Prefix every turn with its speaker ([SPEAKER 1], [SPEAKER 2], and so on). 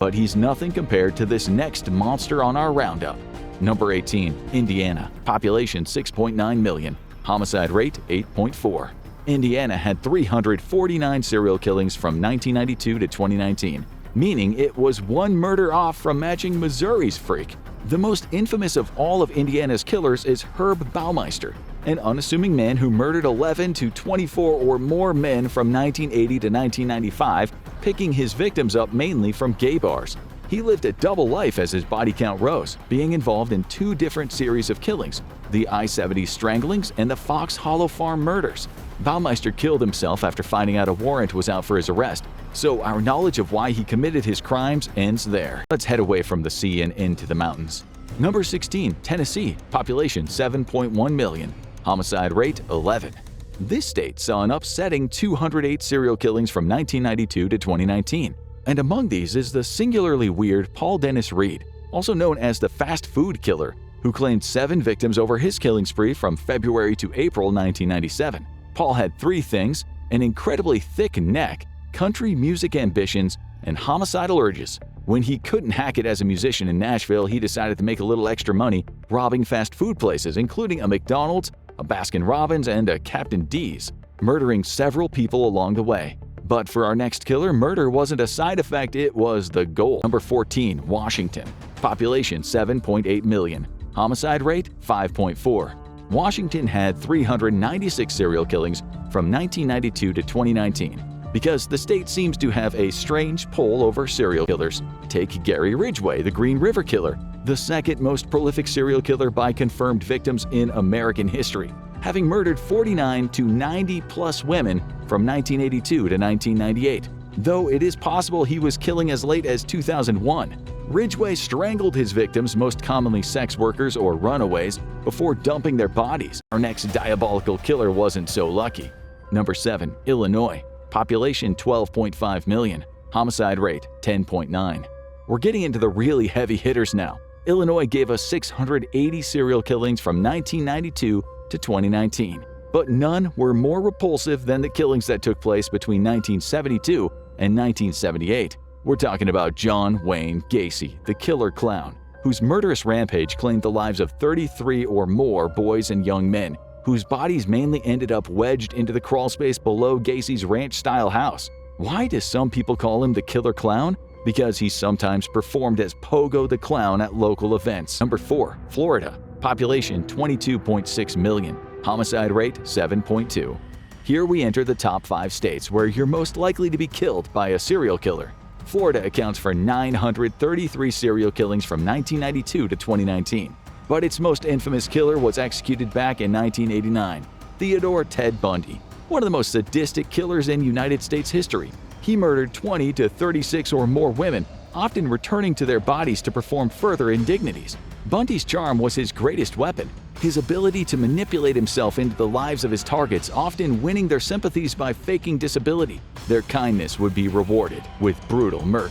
[SPEAKER 1] but he's nothing compared to this next monster on our roundup. Number 18. Indiana. Population 6.9 million. Homicide rate 8.4. Indiana had 349 serial killings from 1992 to 2019, meaning it was one murder off from matching Missouri's freak. The most infamous of all of Indiana's killers is Herb Baumeister, an unassuming man who murdered 11 to 24 or more men from 1980 to 1995, picking his victims up mainly from gay bars. He lived a double life as his body count rose, being involved in two different series of killings, the I-70 stranglings and the Fox Hollow Farm murders. Baumeister killed himself after finding out a warrant was out for his arrest, so our knowledge of why he committed his crimes ends there. Let's head away from the sea and into the mountains. Number 16. Tennessee. Population 7.1 million. Homicide rate 11. This state saw an upsetting 208 serial killings from 1992 to 2019. And among these is the singularly weird Paul Dennis Reed, also known as the fast food killer, who claimed 7 victims over his killing spree from February to April 1997. Paul had 3 things: an incredibly thick neck, country music ambitions, and homicidal urges. When he couldn't hack it as a musician in Nashville, he decided to make a little extra money robbing fast food places, including a McDonald's, a Baskin-Robbins, and a Captain D's, murdering several people along the way. But for our next killer, murder wasn't a side effect, it was the goal. Number 14. Washington. Population 7.8 million. Homicide rate 5.4. Washington had 396 serial killings from 1992 to 2019. Because the state seems to have a strange pull over serial killers. Take Gary Ridgway, the Green River Killer, the second most prolific serial killer by confirmed victims in American history, having murdered 49 to 90 plus women from 1982 to 1998. Though it is possible he was killing as late as 2001. Ridgway strangled his victims, most commonly sex workers or runaways, before dumping their bodies. Our next diabolical killer wasn't so lucky. Number 7. Illinois. Population 12.5 million. Homicide rate 10.9. We're getting into the really heavy hitters now. Illinois gave us 680 serial killings from 1992 to 2019. But none were more repulsive than the killings that took place between 1972 and 1978. We're talking about John Wayne Gacy, the killer clown, whose murderous rampage claimed the lives of 33 or more boys and young men, whose bodies mainly ended up wedged into the crawlspace below Gacy's ranch-style house. Why do some people call him the killer clown? Because he sometimes performed as Pogo the Clown at local events. Number 4. Florida. Population 22.6 million. Homicide rate 7.2. Here we enter the top 5 states where you're most likely to be killed by a serial killer. Florida accounts for 933 serial killings from 1992 to 2019. But its most infamous killer was executed back in 1989, Theodore Ted Bundy, one of the most sadistic killers in United States history. He murdered 20 to 36 or more women, often returning to their bodies to perform further indignities. Bundy's charm was his greatest weapon, his ability to manipulate himself into the lives of his targets, often winning their sympathies by faking disability. Their kindness would be rewarded with brutal murder.